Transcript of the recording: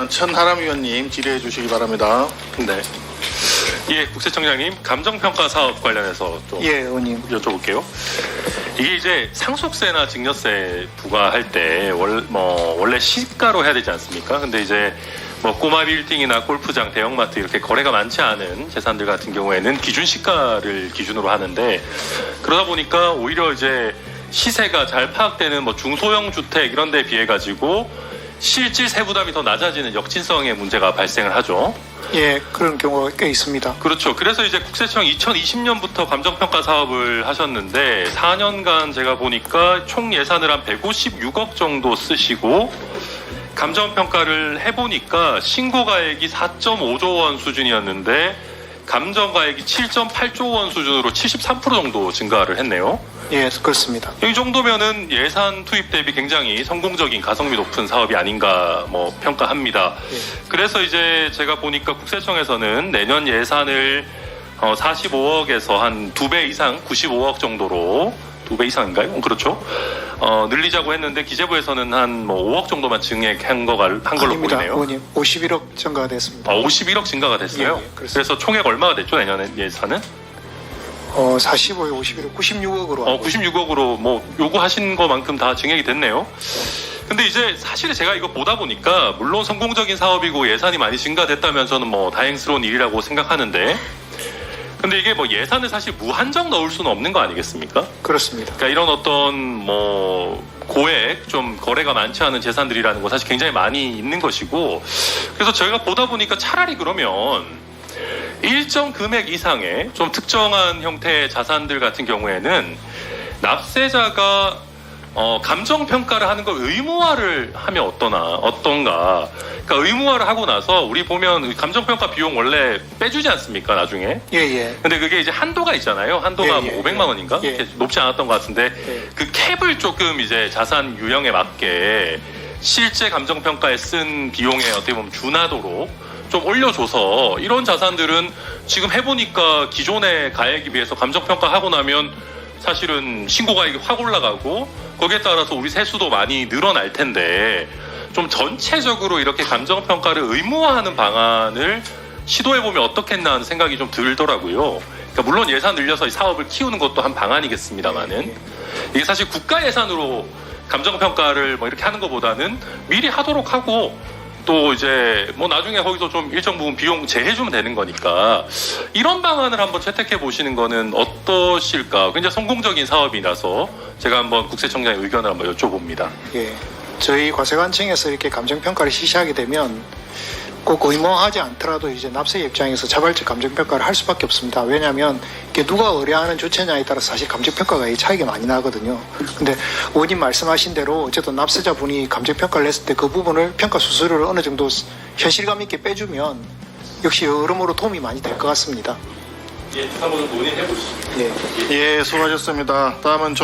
천하람 위원님 질의해 주시기 바랍니다. 네. 예, 국세청장님, 감정평가 사업 관련해서 좀 예, 의원님. 여쭤볼게요. 이게 이제 상속세나 증여세 부과할 때 원래 시가로 해야 되지 않습니까? 근데 이제 꼬마 빌딩이나 골프장, 대형마트 이렇게 거래가 많지 않은 재산들 같은 경우에는 기준 시가를 기준으로 하는데, 그러다 보니까 오히려 이제 시세가 잘 파악되는 중소형 주택 이런 데 비해 가지고 실질 세부담이 더 낮아지는 역진성의 문제가 발생을 하죠. 예, 그런 경우가 꽤 있습니다. 그렇죠. 그래서 이제 국세청 2020년부터 감정평가 사업을 하셨는데 4년간 제가 보니까 총 예산을 한 156억 정도 쓰시고, 감정평가를 해보니까 신고가액이 4.5조 원 수준이었는데 감정가액이 7.8조 원 수준으로 73% 정도 증가를 했네요. 예, 그렇습니다. 이 정도면은 예산 투입 대비 굉장히 성공적인 가성비 높은 사업이 아닌가 평가합니다. 예. 그래서 이제 제가 보니까 국세청에서는 내년 예산을 45억에서 한 2배 이상 95억 정도로, 2배 이상인가요? 그렇죠. 늘리자고 했는데 기재부에서는 한 5억 정도만 증액한 걸로 아닙니다, 보이네요. 의원님. 51억 증가가 됐습니다. 51억 증가가 됐어요. 예, 그렇습니다. 그래서 총액 얼마가 됐죠, 내년 예산은? 45에 51억, 96억으로. 96억으로 요구하신 것만큼 다 증액이 됐네요. 근데 이제 사실 제가 이거 보다 보니까 물론 성공적인 사업이고 예산이 많이 증가됐다면서는 다행스러운 일이라고 생각하는데, 근데 이게 예산을 사실 무한정 넣을 수는 없는 거 아니겠습니까? 그렇습니다. 그러니까 이런 어떤 고액 좀 거래가 많지 않은 재산들이라는 거 사실 굉장히 많이 있는 것이고, 그래서 저희가 보다 보니까 차라리 그러면 일정 금액 이상의 좀 특정한 형태의 자산들 같은 경우에는 납세자가 감정평가를 하는 걸 의무화를 하면 어떤가. 그러니까 의무화를 하고 나서 우리 보면 감정평가 비용 원래 빼주지 않습니까, 나중에? 예, 예. 근데 그게 이제 한도가 있잖아요. 한도가 예, 예, 500만 원인가? 예. 이렇게 높지 않았던 것 같은데, 예. 그 캡을 조금 이제 자산 유형에 맞게 실제 감정평가에 쓴 비용에 어떻게 보면 준하도록 좀 올려줘서, 이런 자산들은 지금 해보니까 기존의 가액에 비해서 감정평가하고 나면 사실은 신고가액이 확 올라가고 거기에 따라서 우리 세수도 많이 늘어날 텐데, 좀 전체적으로 이렇게 감정평가를 의무화하는 방안을 시도해보면 어떻겠나 하는 생각이 좀 들더라고요. 그러니까 물론 예산 늘려서 이 사업을 키우는 것도 한 방안이겠습니다만은, 이게 사실 국가 예산으로 감정평가를 이렇게 하는 것보다는 미리 하도록 하고, 또 이제 나중에 거기서 좀 일정 부분 비용 제해주면 되는 거니까 이런 방안을 한번 채택해 보시는 거는 어떠실까? 굉장히 성공적인 사업이라서 제가 한번 국세청장의 의견을 한번 여쭤봅니다. 예. 저희 과세관청에서 이렇게 감정평가를 실시하게 되면 꼭 의무화하지 않더라도 이제 납세 입장에서 자발적 감정평가를 할 수밖에 없습니다. 왜냐하면 이게 누가 의뢰하는 주체냐에 따라서 사실 감정평가가 차이가 많이 나거든요. 근데 의원님 말씀하신 대로 어쨌든 납세자분이 감정평가를 했을 때 그 부분을 평가 수수료를 어느 정도 현실감 있게 빼주면 역시 여러모로 도움이 많이 될 것 같습니다. 예, 한번 논의해 보시죠. 예. 예, 수고하셨습니다. 다음은